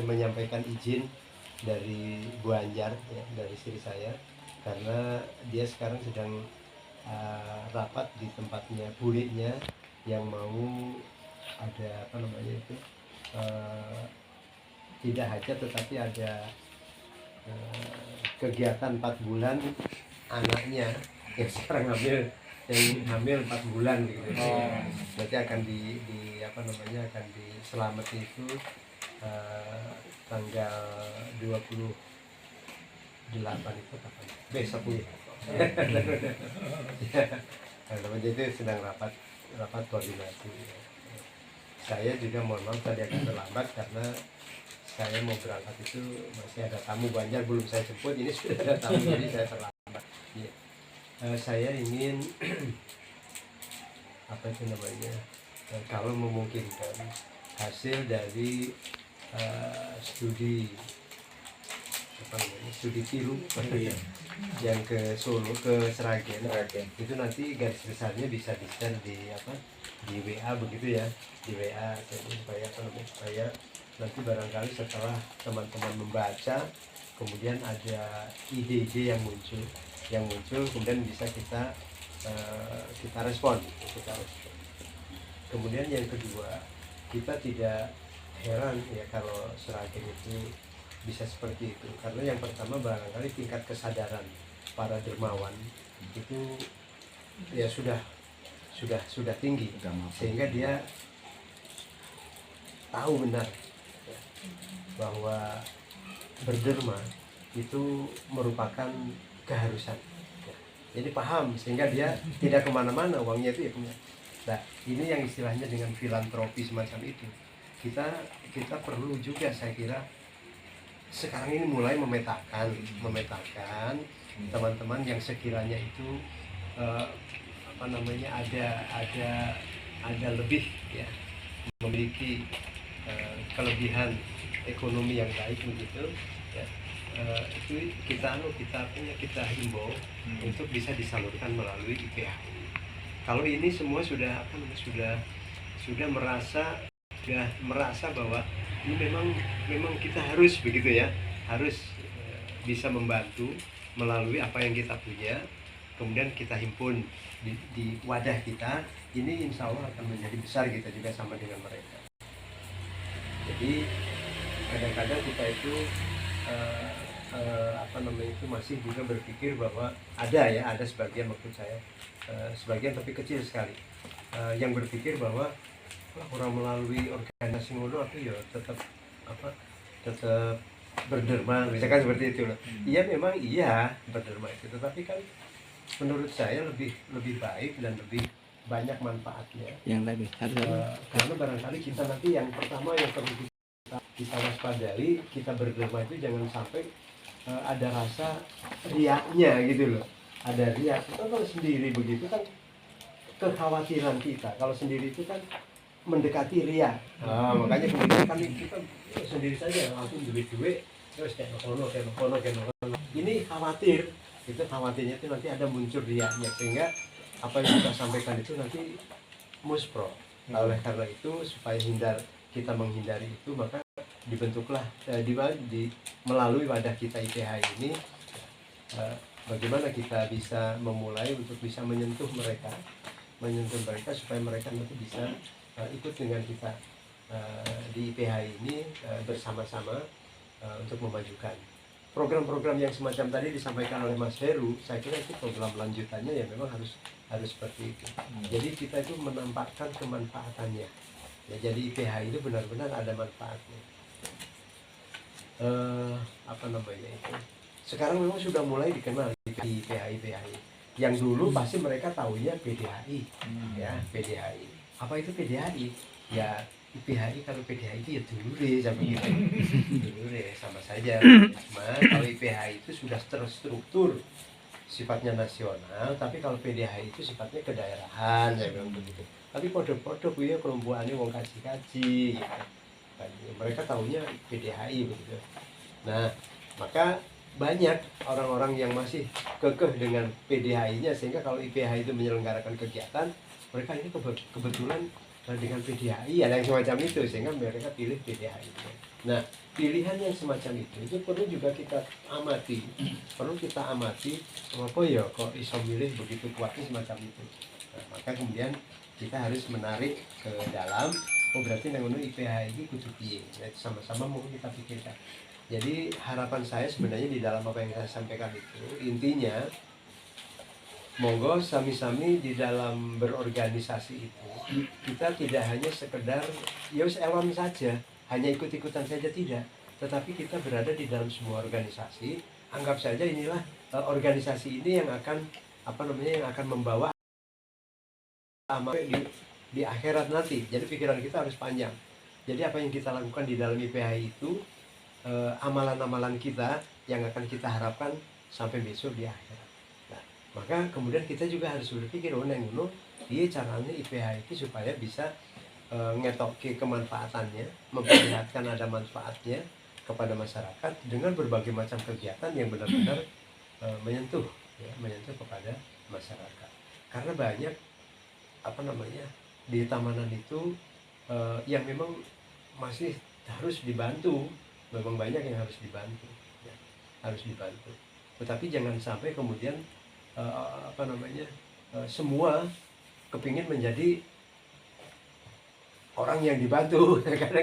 menyampaikan izin dari Bu Anjar ya, dari istri saya, karena dia sekarang sedang rapat di tempatnya buliknya yang mau ada tidak hajat tetapi ada kegiatan 4 bulan anaknya yang sekarang hamil 4 bulan gitu. Berarti akan akan diselamati itu tanggal 28 itu kapan? Besok ya. Namanya itu sedang rapat koordinasi. Saya juga mohon maaf tadi agak terlambat karena saya mau berangkat itu masih ada tamu Banjar belum saya jemput, ini sudah ada tamu jadi saya terlambat. Ya. Saya ingin kalau memungkinkan hasil dari studi tiru yang ke Solo, ke Seragen, itu nanti garis besarnya bisa di-share di WA begitu ya, di WA, jadi supaya nanti barangkali setelah teman-teman membaca kemudian ada ide-ide yang muncul kemudian bisa kita respon. Kemudian yang kedua, kita tidak heran ya kalau Seragen itu bisa seperti itu, karena yang pertama barangkali tingkat kesadaran para dermawan itu ya sudah tinggi, sehingga dia tahu benar ya, bahwa berderma itu merupakan keharusan ya. Jadi paham, sehingga dia tidak kemana-mana, uangnya itu ya punya. Nah, ini yang istilahnya dengan filantropi semacam itu. Kita perlu juga, saya kira sekarang ini mulai memetakan teman-teman yang sekiranya itu ada lebih ya, memiliki kelebihan ekonomi yang baik begitu ya, itu kita himbau untuk bisa disalurkan melalui IPHI. Kalau ini semua sudah merasa bahwa ini memang kita harus begitu ya, harus bisa membantu melalui apa yang kita punya, kemudian kita himpun di wadah kita, ini insya Allah akan menjadi besar kita juga sama dengan mereka. Jadi kadang-kadang kita itu masih juga berpikir bahwa ada sebagian, maksud saya sebagian tapi kecil sekali, yang berpikir bahwa orang melalui organisasi ngono itu ya tetap berderma, misalkan seperti itu loh. Iya, memang berderma itu, tetapi kan menurut saya lebih baik dan lebih banyak manfaatnya yang lebih karena barangkali kita nanti yang pertama yang perlu kita waspadai, kita berderma itu jangan sampai ada rasa riaknya gitu loh, ada riak. Kita kalau sendiri begitu kan kekhawatiran kita, kalau sendiri itu kan mendekati ria. Makanya kemudian kita sendiri saja langsung duit terus kayak nokono. Ini khawatirnya itu nanti ada muncul riaknya, sehingga apa yang kita sampaikan itu nanti muspro. Oleh karena itu, supaya kita menghindari itu, maka dibentuklah melalui wadah kita IPH ini, bagaimana kita bisa memulai untuk bisa menyentuh mereka supaya mereka nanti bisa ikut dengan kita di IPH ini bersama-sama untuk memajukan program-program yang semacam tadi disampaikan oleh Mas Heru. Saya kira itu program lanjutannya ya memang harus seperti itu. Jadi kita itu menampakkan kemanfaatannya ya, jadi IPH itu benar-benar ada manfaatnya. Itu sekarang memang sudah mulai dikenal di IPH. Yang dulu pasti mereka tahunya PDHI ya, PDHI. Apa itu PDHI? Ya IPHI, kalau PDHI itu ya dulure sampai gitu. Dulure sama saja. Cuma kalau IPHI itu sudah terstruktur, sifatnya nasional, tapi kalau PDHI itu sifatnya kedaerahan ya memang begitu. Tapi podo-podo punya kelompokannya wong kaji-kaji gitu. Mereka tahunya PDHI begitu. Nah, maka banyak orang-orang yang masih kekeh dengan PDHI-nya, sehingga kalau IPH itu menyelenggarakan kegiatan, mereka ini kebetulan dengan PDHI ya yang semacam itu, sehingga mereka pilih PDHI. Nah, pilihan yang semacam itu perlu juga kita amati, apa ya kok iso milih begitu kuatnya semacam itu. Nah, maka kemudian kita harus menarik ke dalam, oh berarti yang IPH ini kudu piye. Nah, sama-sama mungkin kita pikirkan. Jadi harapan saya sebenarnya di dalam apa yang saya sampaikan itu, intinya monggo sami-sami di dalam berorganisasi itu kita tidak hanya sekedar ya elon saja, hanya ikut-ikutan saja, tidak, tetapi kita berada di dalam sebuah organisasi. Anggap saja inilah organisasi ini yang akan yang akan membawa di akhirat nanti. Jadi pikiran kita harus panjang. Jadi apa yang kita lakukan di dalam IPH itu amalan-amalan kita yang akan kita harapkan sampai besok di akhirat. Maka kemudian kita juga harus berpikir iya caranya IPH itu supaya bisa ngetoki kemanfaatannya, memperlihatkan ada manfaatnya kepada masyarakat dengan berbagai macam kegiatan yang benar-benar menyentuh kepada masyarakat. Karena banyak di tamanan itu yang memang masih harus dibantu, memang banyak yang harus dibantu, tetapi jangan sampai kemudian semua kepingin menjadi orang yang dibantu. Karena